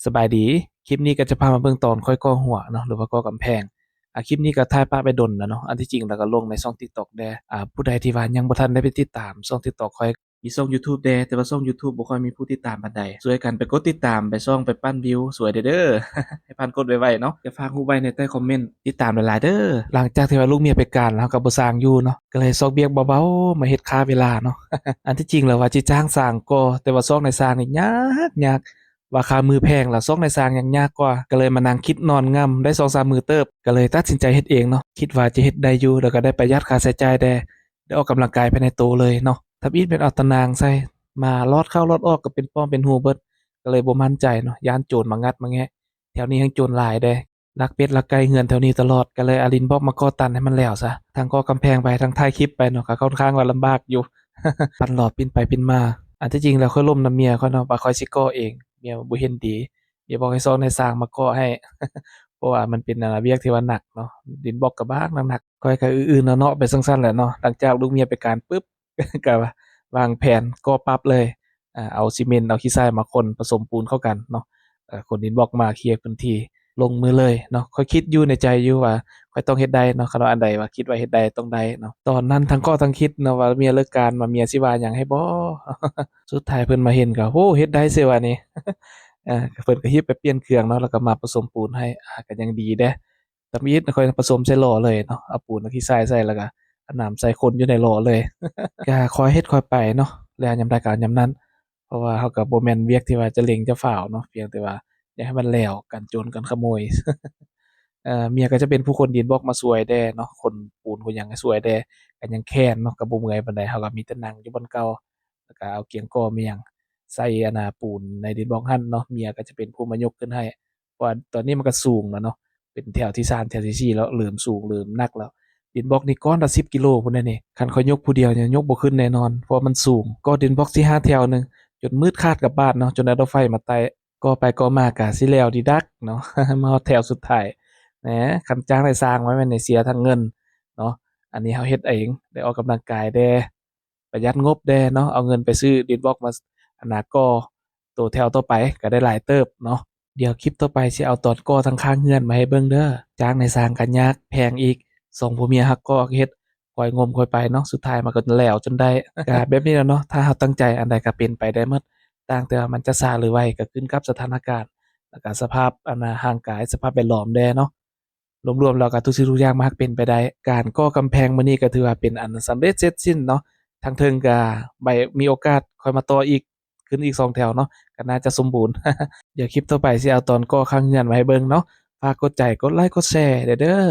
สบายดีคลิปนี้ก็จะพามาเบิ่งตอนค่อยก่อหัวเนาะหรือว่าก่อกำแพงคลิปนี้ก็ถ่ายปะไปดนแล้วเนาะอันที่จริงแล้วก็ลงในช่อง TikTok แดผู้ใดที่ว่ายังบ่ทันได้ไปติดตามช่อง TikTok ค่อยมีช่อง YouTube แดแต่ว่าช่อง YouTube บ่ค่อยมีผู้ติดตามปานใดช่วยกันไปกดติดตามไปช่องไปปั้นวิวสวยเด้อให้ปานกดไว้ๆเนาะอย่าฝากฮู้ไว้ในใต้คอมเมนต์ติดตามหลายๆเด้อหลังจากที่ว่าลูกเมียไปการแล้วก็บ่สร้างอยู่เนาะก็เลยซอกเบียกเบาๆมาเฮ็ดค่าเวลาเนาะอันที่จริงแล้วว่าสิจ้างสร้างก็แต่ว่าซอกในสร้างนี่ยากว่าค่ามือแพงแล้วซอกในสร้างยังยากกว่าก็เลยมานั่งคิดนอนง่ำได้2-3มื้อเติบก็เลยตัดสินใจเฮ็ดเองเนาะคิดว่าจะเฮ็ดได้อยู่แล้วก็ได้ประหยัดค่าใช้จ่ายได้ออกกำลังกายภายในตัวเลยเนาะถ้าอีทเป็นเอาตะนางใส่มาลอดเข้าลอดออกก็เป็นป้อมเป็นหูเบิดก็เลยบ่มั่นใจเนาะย้านโจรมางัดมาแงะแถวนี้แฮ่งโจรหลายเด้ลักเป็ดลักไก่เฮือนแถวนี้ตลอดก็เลยเอาดินบล็อกมาก่อตันให้มันแล้วซะทั้งก่อกำแพงไปทั้งถ่ายคลิปไปเนาะก็ค่อนข้างว่าลำบากอยู่ ปั่นหลอดปีนไปปีนมาอันที่จริงแล้วค่อยล้มนำเมียเขาเนาะว่าค่อยสิก่อเองเมียบ่เห็นดีเมียบอกให้ซ้อนให้สร้างมาก่อให้ เพราะว่ามันเป็นเวียกที่ว่าหนักเนาะดินบล็อกก็บางหนักๆข้อยก็อื้อๆเนาะๆไปซั่นๆแหละเนาะหลังจากลูกเมียไปการปึ๊บ ก็วางแผนก่อปั๊บเลยเอาซีเมนต์เอาขี้ทรายมาคนผสมปูนเข้ากันเนาะขนดินบล็อกมาเคลียร์พื้นที่ลงมือเลยเนาะข้อยคิดอยู่ในใจอยู่ว่าข้อยต้องเฮ็ดได้เนาะคันว่าอันใดว่าคิดว่าเฮ็ดได้ต้องได้เนาะตอนนั้นทั้งก้อทั้งคิดเนาะว่าเมียเลิกการว่าเมียสิว่าหยังให้บ่ สุดท้ายเพิ่นมาเห็นก็โอ้เฮ็ดได้เสียว่านี่ เพิ่นก็ฮิบไปเปลี่ยนเครื่องเนาะแล้วก็มาผสมปูนให้ก็ยังดีเดะตัดอีทค่อยผสมใส่หล่อเลยเนาะเอาปูนเอาขี้ทรายใส่แล้วก็เอาน้ำใส่คนอยู่ในหล่อเลย ก็ค่อยเฮ็ดค่อยไปเนาะแล้วยามใดก็ยามนั้นเพราะว่าเราก็บ่แม่นเวียกที่ว่าจะเร่งจะฟ้าวเนาะเพียงแต่ว่าอยากให้มันแล้วกันโจรกันขโมย เมียก็จะเป็นผู้ขนดินบล็อกมาช่วยแด่เนาะขนปูนขนหยังให้ช่วยแด่ก็ยังแค้นเนาะก็บ่เมื่อยปานใดเราก็มีแต่นั่งอยู่บนเก่าแล้วก็เอาเกียงก่อเมียงใส่ปูนในดินบล็อกหั่นเนาะเมียก็จะเป็นผู้มายกขึ้นให้เพราะว่าตอนนี้มันก็สูงแล้วเนาะเป็นแถวที่3แถวที่4แล้วเริ่มสูงเริ่มหนักแล้วดินบล็อกนี่ก้อนละ10กิโลพุ่นเด้นี่คันข้อยยกผู้เดียวเนี่ยยกบ่ขึ้นแน่นอนเพราะว่ามันสูงก่อดินบล็อกสิ5แถวหนึ่งจนมืดคร้าดกลับบ้านเนาะจนได้รถไฟมาไต่ก่อไปก่อมาก็สิแล้วดีดักเนาะ มาฮอดแถวสุดท้าย แหมคันจ้างได้สร้างไว้แม่นได้เสียทั้งเงินเนาะอันนี้เราเฮ็ดเองได้ออกกำลังกายแด่ประหยัดงบแด่เนาะเอาเงินไปซื้อดินบล็อกมาก่อตัวแถวต่อไปก็ได้หลายเติบเนาะเดี๋ยวคลิปต่อไปสิเอาตอนก่อทั้งข้างเรือนมาให้เบิ่งเด้อจ้างได้สร้างก็ยากแพงอีกสองผัวเมียฮักก่อเฮ็ดค่อยงมค่อยไปเนาะสุดท้ายมันก็แล้วจนได้ก็แบบนี้แหละเนาะถ้าเราตั้งใจอันใดก็เป็นไปได้หมดต่างแต่ว่ามันจะช้าหรือไวก็ขึ้นกับสถานการณ์แล้วก็สภาพร่างกายสภาพแวดล้อมแด่เนาะ รวมๆแล้วก็ทุกสิ่งทุกอย่างมันเป็นไปได้การก่อกำแพงมื้อนี้ก็ถือว่าเป็นอันสำเร็จเสร็จสิ้นเนาะทางเทิงก็มีโอกาสค่อยมาต่ออีกขึ้นอีก2แถวเนาะก็น่าจะสมบูรณ์เดี๋ยวคลิปต่อไปสิเอาตอนก่อข้างเรือนมาให้เบิ่งเนาะฝากกดใจกดไลค์กดแชร์เด้อ